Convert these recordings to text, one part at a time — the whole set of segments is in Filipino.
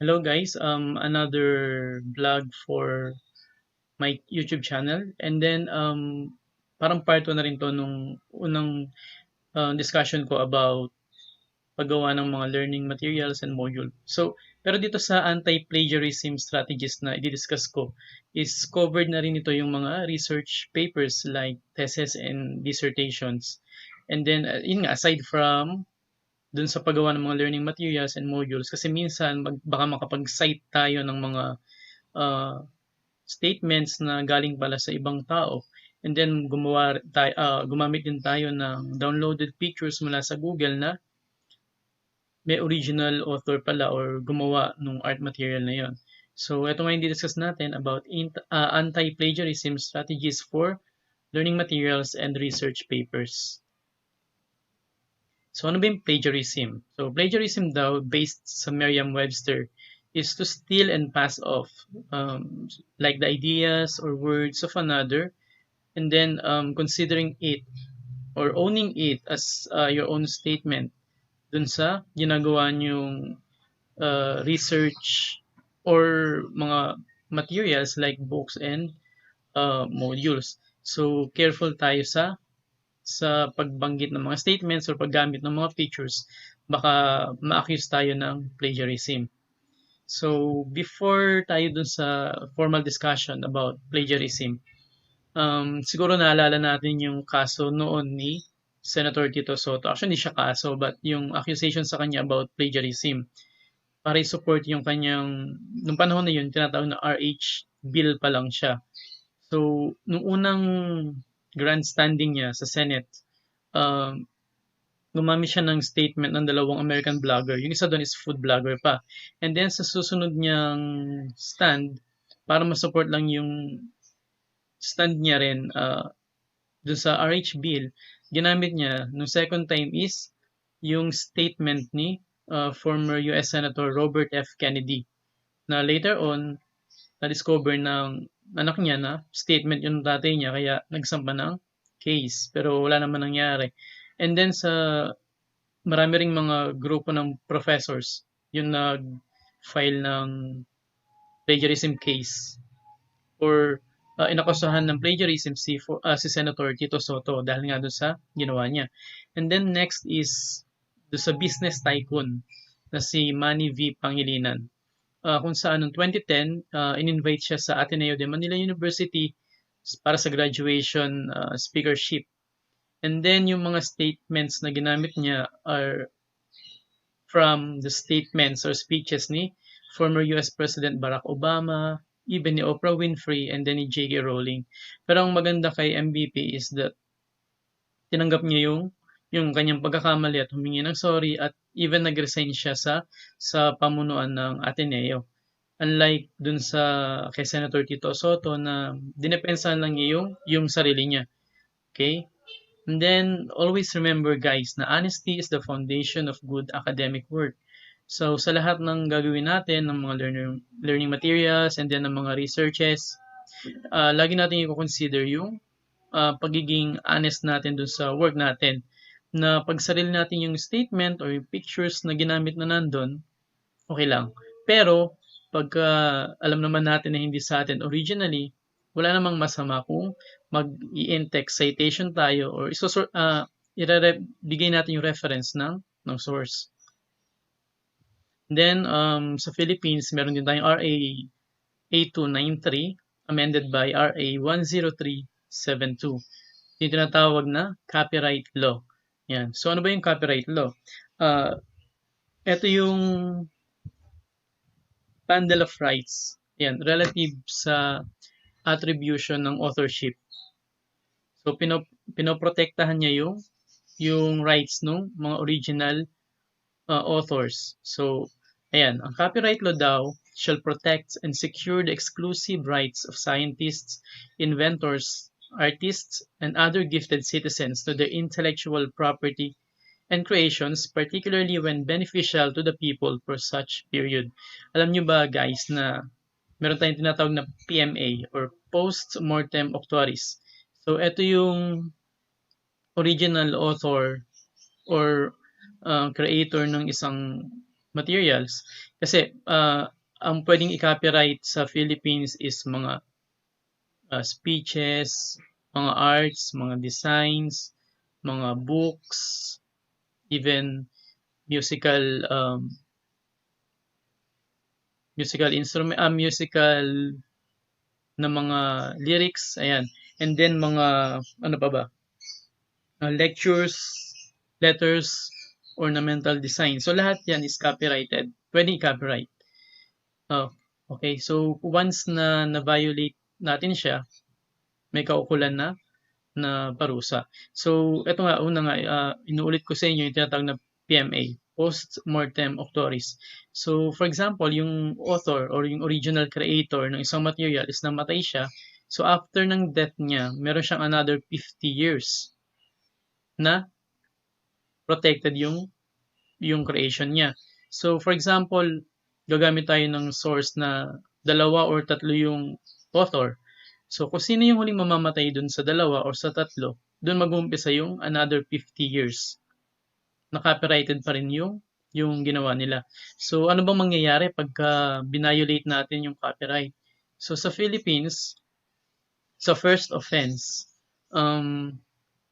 Hello guys, another vlog for my YouTube channel. And then parang part 2 na rin to nung unang discussion ko about paggawa ng mga learning materials and module. So, pero dito sa anti-plagiarism strategies na i-discuss ko is covered na rin ito yung mga research papers like thesis and dissertations. And then yun nga, aside from dun sa paggawa ng mga learning materials and modules kasi minsan baka makapag-cite tayo ng mga uh, statements na galing pala sa ibang tao, and then gumamit din tayo ng downloaded pictures mula sa Google na may original author pala or gumawa nung art material na yon. So ito nga yung discuss natin about anti-plagiarism strategies for learning materials and research papers. So ano ba yung plagiarism? So plagiarism daw, based sa Merriam-Webster, is to steal and pass off like the ideas or words of another, and then considering it or owning it as your own statement dun sa ginagawa niyong research or mga materials like books and modules. So careful tayo sa pagbanggit ng mga statements or paggamit ng mga pictures, baka ma-accuse tayo ng plagiarism. So, before tayo dun sa formal discussion about plagiarism, siguro naalala natin yung kaso noon ni Senator Tito Soto. Actually, hindi siya kaso, but yung accusation sa kanya about plagiarism para i-support yung kanyang, nung panahon na yun, tinatawag na RH bill pa lang siya. So, nung unang grandstanding niya sa Senate, um, gumamit siya ng statement ng dalawang American vlogger. Yung isa doon is food vlogger pa. And then sa susunod niyang stand, para ma-support lang yung stand niya rin dun sa RH bill, ginamit niya nung second time is yung statement ni former US Senator Robert F. Kennedy na later on na-discover ng anak niya na statement yung tatay niya kaya nagsampa ng case pero wala naman nangyari. And then sa marami ring mga grupo ng professors yung nag-file ng plagiarism case or inakusahan ng plagiarism si Senator Tito Soto dahil nga doon sa ginawa niya. And then next is doon sa business tycoon na si Manny V. Pangilinan. Kung saan noong 2010, in-invite siya sa Ateneo de Manila University para sa graduation speakership. And then yung mga statements na ginamit niya are from the statements or speeches ni former US President Barack Obama, even ni Oprah Winfrey, and then ni J.K. Rowling. Pero ang maganda kay MVP is that tinanggap niya yung kanyang pagkakamali at humingi ng sorry at even nag-resign siya sa pamunuan ng Ateneo. Unlike dun sa kay Senator Tito Soto na dinepensahan lang niya yung sarili niya. Okay? And then, always remember guys na honesty is the foundation of good academic work. So, sa lahat ng gagawin natin, ng mga learning materials, and then ng mga researches, lagi natin i-consider yung pagiging honest natin dun sa work natin. Na pag sarili natin yung statement or yung pictures na ginamit na nandun, okay lang. Pero, pagka alam naman natin na hindi sa atin originally, wala namang masama kung mag-i-in-text citation tayo or bigay natin yung reference ng source. Then, sa Philippines, meron din tayong RA 8293 amended by RA 10372. Yung tinatawag na copyright law. Yan. So, ano ba yung copyright law? Ito yung bundle of rights. Yan, relative sa attribution ng authorship. So, pinoprotektahan niya yung rights ng mga original authors. So, ayan, ang copyright law daw shall protect and secure the exclusive rights of scientists, inventors, artists, and other gifted citizens to their intellectual property and creations, particularly when beneficial to the people for such period. Alam nyo ba guys na meron tayong tinatawag na PMA or Post-Mortem Actuaries. So, ito yung original author or creator ng isang materials. Kasi ang pwedeng i-copyright sa Philippines is mga speeches, mga arts, mga designs, mga books, even musical musical na mga lyrics, ayan. And then mga ano pa ba? Lectures, letters, ornamental design. So lahat 'yan is copyrighted. Pwedeng i-copyright. Oh, okay. So once na na-violate natin siya, may kaukulan na parusa. So eto nga, una nga, inuulit ko sa inyo yung tinatawag na PMA, Post-Mortem Auctoris. So for example, yung author or yung original creator ng isang material is namatay siya. So after ng death niya, meron siyang another 50 years na protected yung creation niya. So for example, gagamit tayo ng source na dalawa or tatlo yung author. So kung sino yung huling mamamatay dun sa dalawa or sa tatlo, dun mag-uumpisa yung another 50 years. Na-copyrighted pa rin yung ginawa nila. So ano bang mangyayari pagka binayolate natin yung copyright? So sa Philippines, sa first offense, um,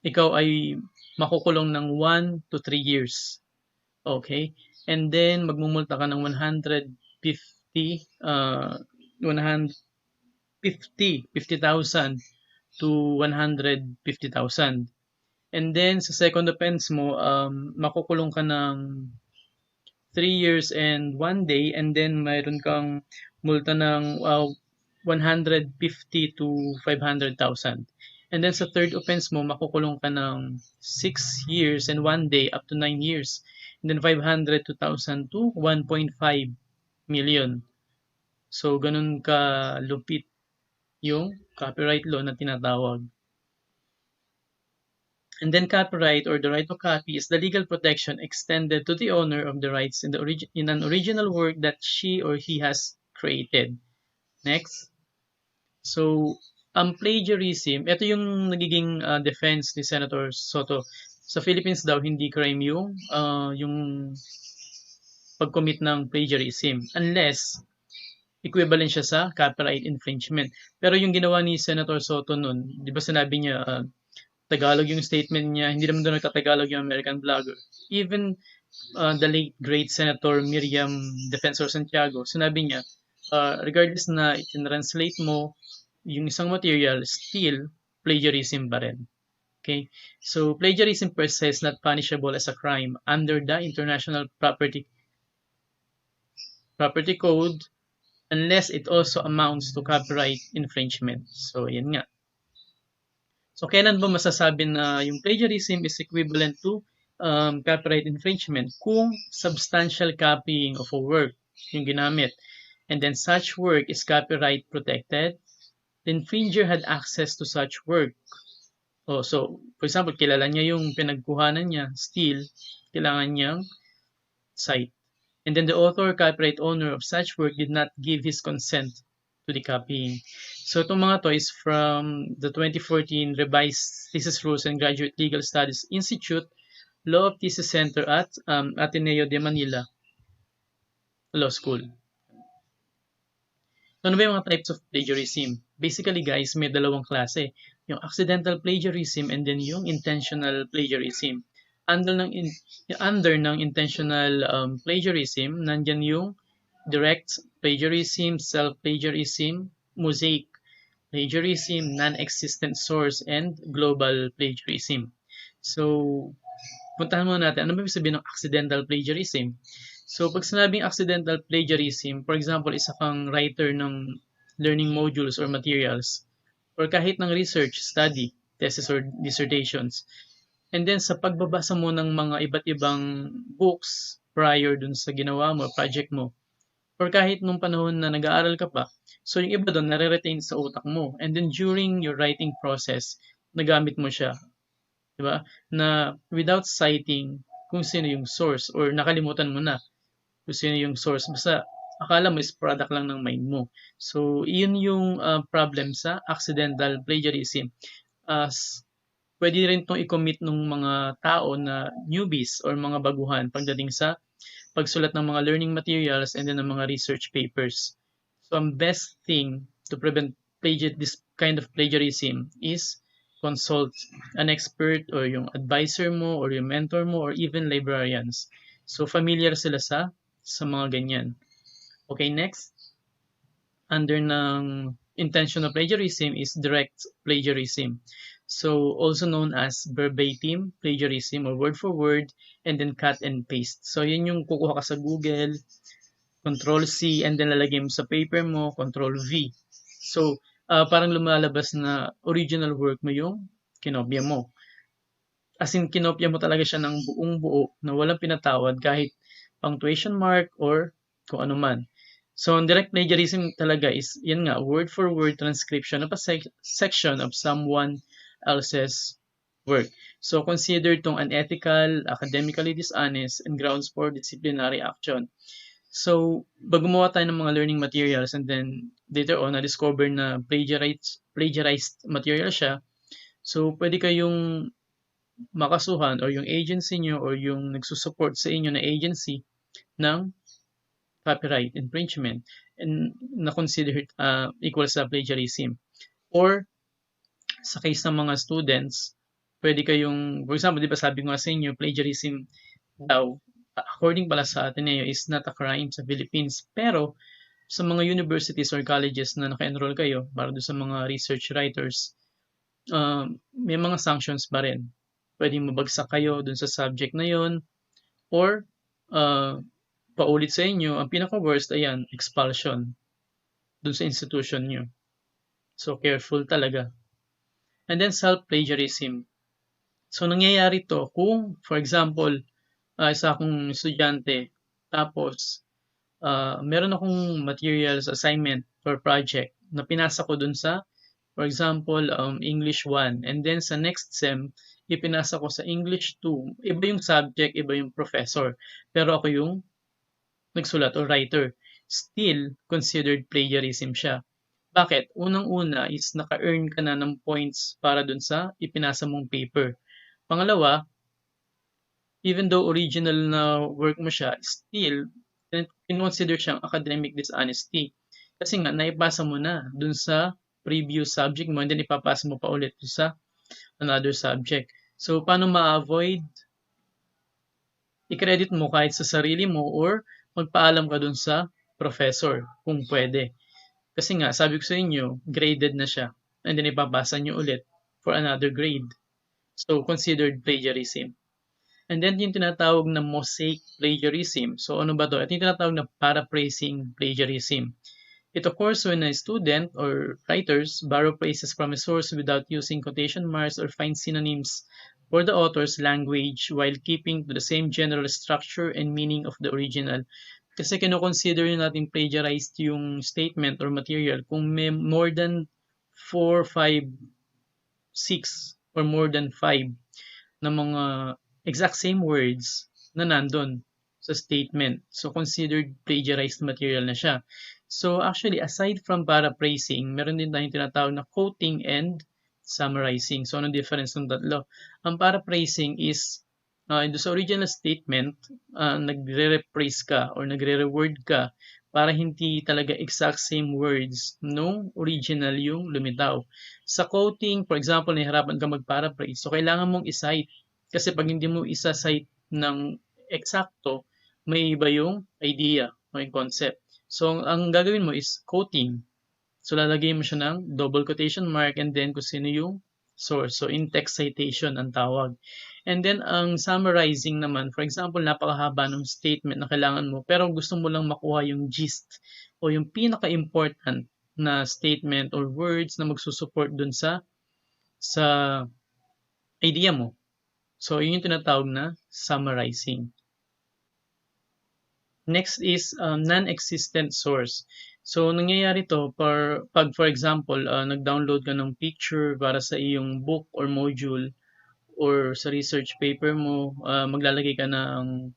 ikaw ay makukulong ng 1 to 3 years. Okay? And then magmumulta ka ng 150 50,000 to 150,000. And then sa second offense mo, makukulong ka ng 3 years and 1 day, and then mayroon kang multa ng 150 to 500,000. And then sa third offense mo, makukulong ka ng 6 years and 1 day up to 9 years. And then 500 to 1,000 to 1.5 million. So, ganun ka lupit yung copyright law na tinatawag. And then copyright, or the right to copy, is the legal protection extended to the owner of the rights in an original work that she or he has created. Next. So, ang plagiarism, ito yung nagiging defense ni Senator Soto. Sa Philippines daw, hindi crime yung pag-commit ng plagiarism unless equivalent siya sa copyright infringement. Pero yung ginawa ni Senator Soto nun, di ba sinabi niya, Tagalog yung statement niya, hindi naman doon nagtatagalog yung American blogger. Even the late great Senator Miriam Defensor Santiago, sinabi niya, regardless na itinranslate mo yung isang material, still plagiarism pa rin. Okay? So, plagiarism per se is not punishable as a crime under the International Property Code unless it also amounts to copyright infringement. So, yan nga. So, kailan ba masasabi na yung plagiarism is equivalent to copyright infringement? Kung substantial copying of a work yung ginamit, and then such work is copyright protected, the infringer had access to such work. Oh, so, for example, kilala niya yung pinagkuhanan niya, still, kailangan niyang cite. And then the author, copyright owner of such work did not give his consent to the copying. So itong mga to is from the 2014 Revised Thesis Rules and Graduate Legal Studies Institute Law of Thesis Center at Ateneo de Manila Law School. So ano ba yung mga types of plagiarism? Basically guys, may dalawang klase. Yung accidental plagiarism and then yung intentional plagiarism. Under ng intentional plagiarism, nandyan yung direct plagiarism, self-plagiarism, mosaic plagiarism, non-existent source, and global plagiarism. So, puntahan muna natin, ano ba ibig sabihin ng accidental plagiarism? So, pag sinabing accidental plagiarism, for example, isa kang writer ng learning modules or materials, or kahit ng research, study, thesis, or dissertations. And then, sa pagbabasa mo ng mga iba't ibang books prior dun sa ginawa mo, project mo, or kahit nung panahon na nag-aaral ka pa, so yung iba doon nare-retain sa utak mo. And then, during your writing process, nagamit mo siya. Diba? Na without citing kung sino yung source, or nakalimutan mo na kung sino yung source. Basta akala mo is product lang ng mind mo. So, yun yung problem sa accidental plagiarism. Pwede rin itong i-commit ng mga tao na newbies or mga baguhan pagdating sa pagsulat ng mga learning materials, and then ng mga research papers. So, ang best thing to prevent this kind of plagiarism is consult an expert or yung advisor mo or yung mentor mo or even librarians. So, familiar sila sa mga ganyan. Okay, next. Under ng intentional plagiarism is direct plagiarism. So, also known as verbatim plagiarism or word for word and then cut and paste. So, yun yung kukuha ka sa Google, Control C, and then lalagay mo sa paper mo, Control V. So, parang lumalabas na original work mo yung kinopya mo. As in, kinopya mo talaga siya ng buong buo na walang pinatawad kahit punctuation mark or kung ano man. So, ang direct plagiarism talaga is, yan nga, word for word transcription of a section of someone else's work. So, considered tong unethical, academically dishonest, and grounds for disciplinary action. So, pag gumawa tayo ng mga learning materials and then later on, na-discover na plagiarized material siya, so pwede kayong makasuhan or yung agency nyo or yung nagsusupport sa inyo na agency ng copyright infringement and na-consider equal sa plagiarism. Or sa case ng mga students, pwede kayong, for example, di ba sabi ko nga sa inyo, plagiarism daw, according pala sa Ateneo, is not a crime sa Philippines. Pero, sa mga universities or colleges na naka-enroll kayo, para doon sa mga research writers, may mga sanctions pa rin. Pwedeng mabagsak kayo dun sa subject na yon or paulit sa inyo. Ang pinaka-worst, ayan, expulsion dun sa institution nyo. So, careful talaga. And then, self-plagiarism. So, nangyayari to kung, for example, isa akong estudyante, tapos, meron akong materials, assignment, or project na pinasa ko dun sa, for example, English 1. And then, sa next SEM, ipinasa ko sa English 2. Iba yung subject, iba yung professor. Pero ako yung nagsulat o writer. Still, considered plagiarism siya. Bakit? Unang-una is naka-earn ka na ng points para dun sa ipinasa mong paper. Pangalawa, even though original na work mo siya, still, consider siyang academic dishonesty. Kasi nga, naipasa mo na dun sa previous subject mo and then ipapasa mo pa ulit sa another subject. So, paano ma-avoid? I-credit mo kahit sa sarili mo or magpaalam ka dun sa professor kung pwede. Kasi nga, sabi ko sa inyo, graded na siya. And then ipapasa nyo ulit for another grade. So, considered plagiarism. And then yung tinatawag na mosaic plagiarism. So, ano ba to? Ito yung tinatawag na paraphrasing plagiarism. It occurs when a student or writers borrow phrases from a source without using quotation marks or find synonyms for the author's language while keeping to the same general structure and meaning of the original. Kasi kino-consider natin plagiarized yung statement or material kung may more than 4, 5, 6 or more than 5 na mga exact same words na nandun sa statement. So, considered plagiarized material na siya. So, actually, aside from paraphrasing, meron din tayong tinatawag na quoting and summarizing. So, anong difference ng tatlo? Ang paraphrasing is, sa original statement, nagre-rephrase ka or nagre-reword ka para hindi talaga exact same words no original yung lumitaw. Sa quoting, for example, nahihirapan ka mag-paraphrase. So, kailangan mong i-cite. Kasi pag hindi mo isa-cite ng eksakto, may iba yung idea o yung concept. So, ang gagawin mo is quoting. So, lalagay mo siya ng double quotation mark and then kung sino yung source. So, in-text citation ang tawag. And then, ang summarizing naman, for example, napakahaba ng statement na kailangan mo, pero gusto mo lang makuha yung gist o yung pinaka-important na statement or words na magsusupport dun sa idea mo. So, yun yung tinatawag na summarizing. Next is non-existent source. So, nangyayari to pag for example, nag-download ka ng picture para sa iyong book or module or sa research paper mo, maglalagay ka ng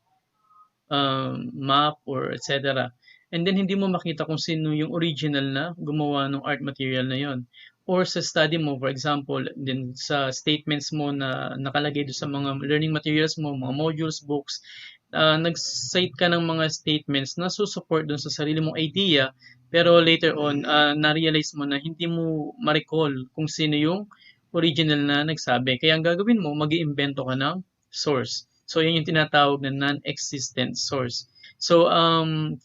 map or etc. And then, hindi mo makita kung sino yung original na gumawa ng art material na yon. Or sa study mo, for example, then sa statements mo na nakalagay doon sa mga learning materials mo, mga modules, books, nag-cite ka ng mga statements na susupport dun sa sarili mong idea, pero later on, na-realize mo na hindi mo ma-recall kung sino yung original na nagsabi. Kaya ang gagawin mo, mag-iimbento ka ng source. So, yun yung tinatawag na non-existent source. So,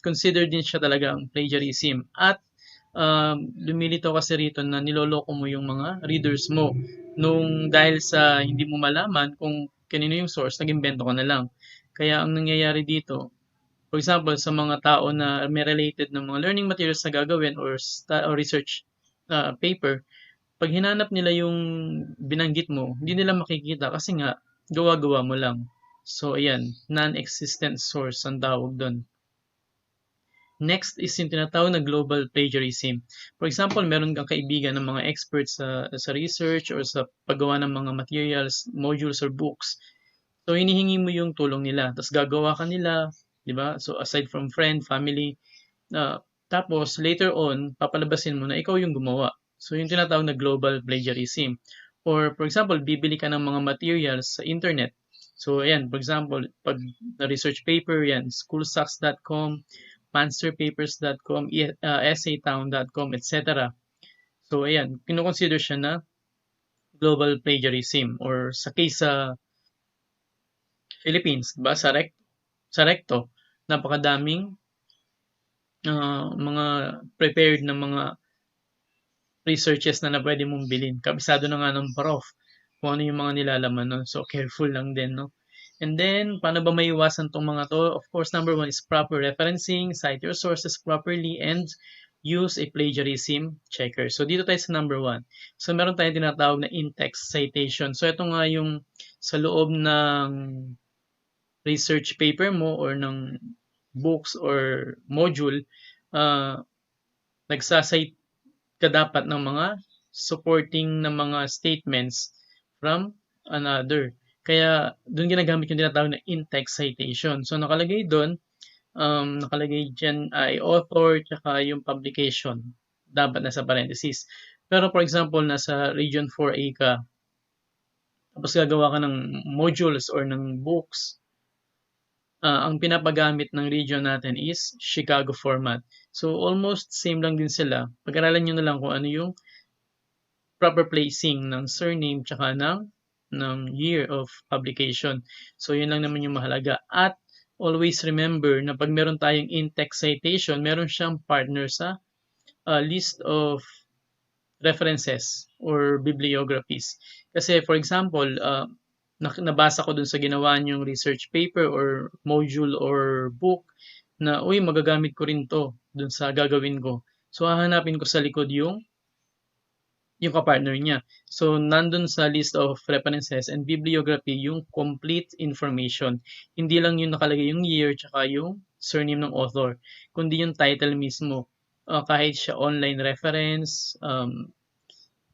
consider din siya talagang plagiarism. At lumilitaw kasi rito na niloloko mo yung mga readers mo. Nung dahil sa hindi mo malaman kung kanino yung source, nag-imbento ka na lang. Kaya ang nangyayari dito, for example, sa mga tao na may related ng mga learning materials na gagawin or research paper, pag hinanap nila yung binanggit mo, hindi nila makikita kasi nga gawa-gawa mo lang. So ayan, non-existent source ang tawag doon. Next is yung tinatawag na global plagiarism. For example, meron kang kaibigan ng mga experts sa research or sa paggawa ng mga materials, modules, or books. So, hinihingi mo yung tulong nila. Tapos gagawa ka nila, di ba? So, aside from friend, family, tapos later on, papalabasin mo na ikaw yung gumawa. So, yung tinatawag na global plagiarism. Or, for example, bibili ka ng mga materials sa internet. So, ayan, for example, pag na-research paper, yan, schoolsocks.com, pansterpapers.com, essaytown.com, etc. So, ayan, kinoconsider siya na global plagiarism or sa case sa Philippines, diba? Sa Recto, napakadaming mga prepared na mga researches na pwede mong bilhin. Kabisado na nga ng prof kung ano yung mga nilalaman nun. So, careful lang din, no? And then, paano ba maiwasan tong mga to? Of course, number one is proper referencing, cite your sources properly, and use a plagiarism checker. So, dito tayo sa number one. So, meron tayong tinatawag na in-text citation. So, ito nga yung sa loob ng research paper mo or ng books or module, uh, nagsasite ka dapat ng mga supporting na mga statements from another. Kaya doon ginagamit yung tinatawag na in-text citation. So nakalagay doon, nakalagay dyan ay author tsaka yung publication. Dapat nasa parenthesis. Pero for example, nasa region 4A ka, tapos gagawa ka ng modules or ng books, ang pinapagamit ng region natin is Chicago format. So, almost same lang din sila. Pag-aralan nyo na lang kung ano yung proper placing ng surname tsaka ng year of publication. So, yun lang naman yung mahalaga. At always remember na pag meron tayong in-text citation, meron siyang partner sa list of references or bibliographies. Kasi for example, nabasa ko dun sa ginawa niyong research paper or module or book na, uy, magagamit ko rin to dun sa gagawin ko. So, hahanapin ko sa likod yung kapartner niya. So, nandun sa list of references and bibliography yung complete information. Hindi lang yung nakalagay yung year tsaka yung surname ng author, kundi yung title mismo. Kahit siya online reference,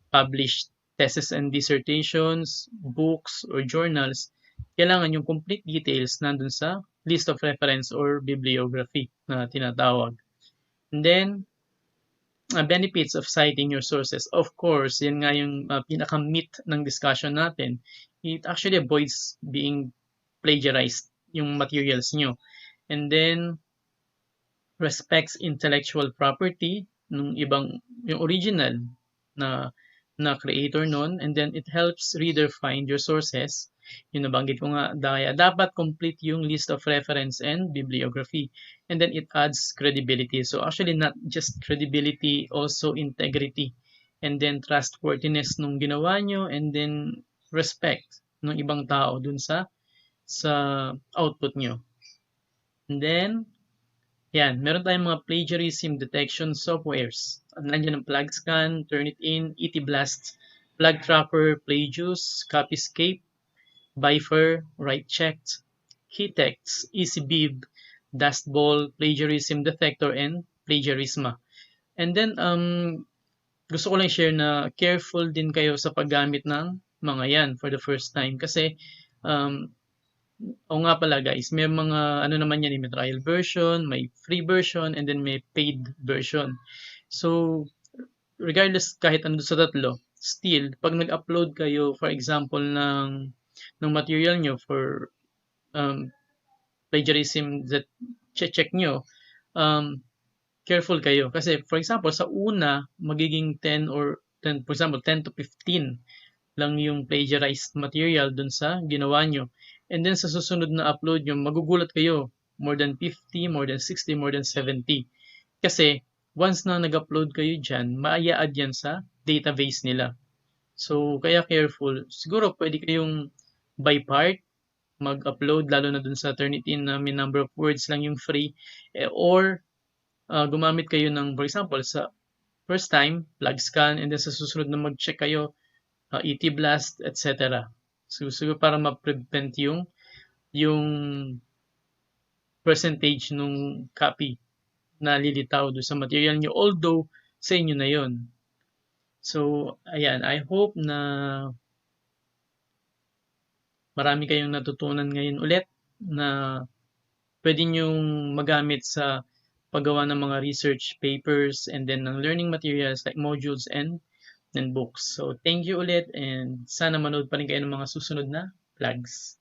published thesis and dissertations, books, or journals, kailangan yung complete details nandun sa list of reference or bibliography na tinatawag. And then, benefits of citing your sources. Of course, yan nga yung pinaka-meat ng discussion natin. It actually avoids being plagiarized yung materials nyo. And then, respects intellectual property ng yung original na creator nun, and then it helps reader find your sources. Yung nabanggit ko nga, dapat complete yung list of reference and bibliography, and then it adds credibility. So actually not just credibility, also integrity, and then trustworthiness nung ginawa nyo, and then respect ng ibang tao dun sa output nyo. And then yan, meron tayong mga plagiarism detection softwares. Nandiyan ang PlagScan, Turnitin, ETBlast, PlagTrapper, Plagius, Copyscape, Bifer, WriteChecked, Keytext, EasyBib, Dustball, Plagiarism Detector, and Plagiarisma. And then, gusto ko lang share na careful din kayo sa paggamit ng mga yan for the first time. Kasi, nga pala guys, may mga ano naman yan, may trial version, may free version, and then may paid version. So, regardless kahit ano sa tatlo, still, pag nag-upload kayo, for example, ng material nyo for plagiarism that check nyo, careful kayo. Kasi for example, sa una, magiging 10 or 10, for example, 10 to 15 lang yung plagiarized material dun sa ginawa nyo. And then sa susunod na upload nyo, magugulat kayo. More than 50, more than 60, more than 70. Kasi once na nag-upload kayo dyan, maaya-add yan sa database nila. So, kaya careful. Siguro pwede kayong by part mag-upload, lalo na dun sa Turnitin na may number of words lang yung free. Or gumamit kayo ng, for example, sa first time, plug scan, and then sa susunod na mag-check kayo, ET blast, etc. So, siguro para ma-prevent yung percentage nung copy na lilitaw doon sa material nyo, although sa inyo na yon. So, ayan, I hope na marami kayong natutunan ngayon ulit na pwede nyong magamit sa paggawa ng mga research papers and then ng learning materials like modules and books. So, thank you ulit and sana manood pa rin kayo ng mga susunod na vlogs.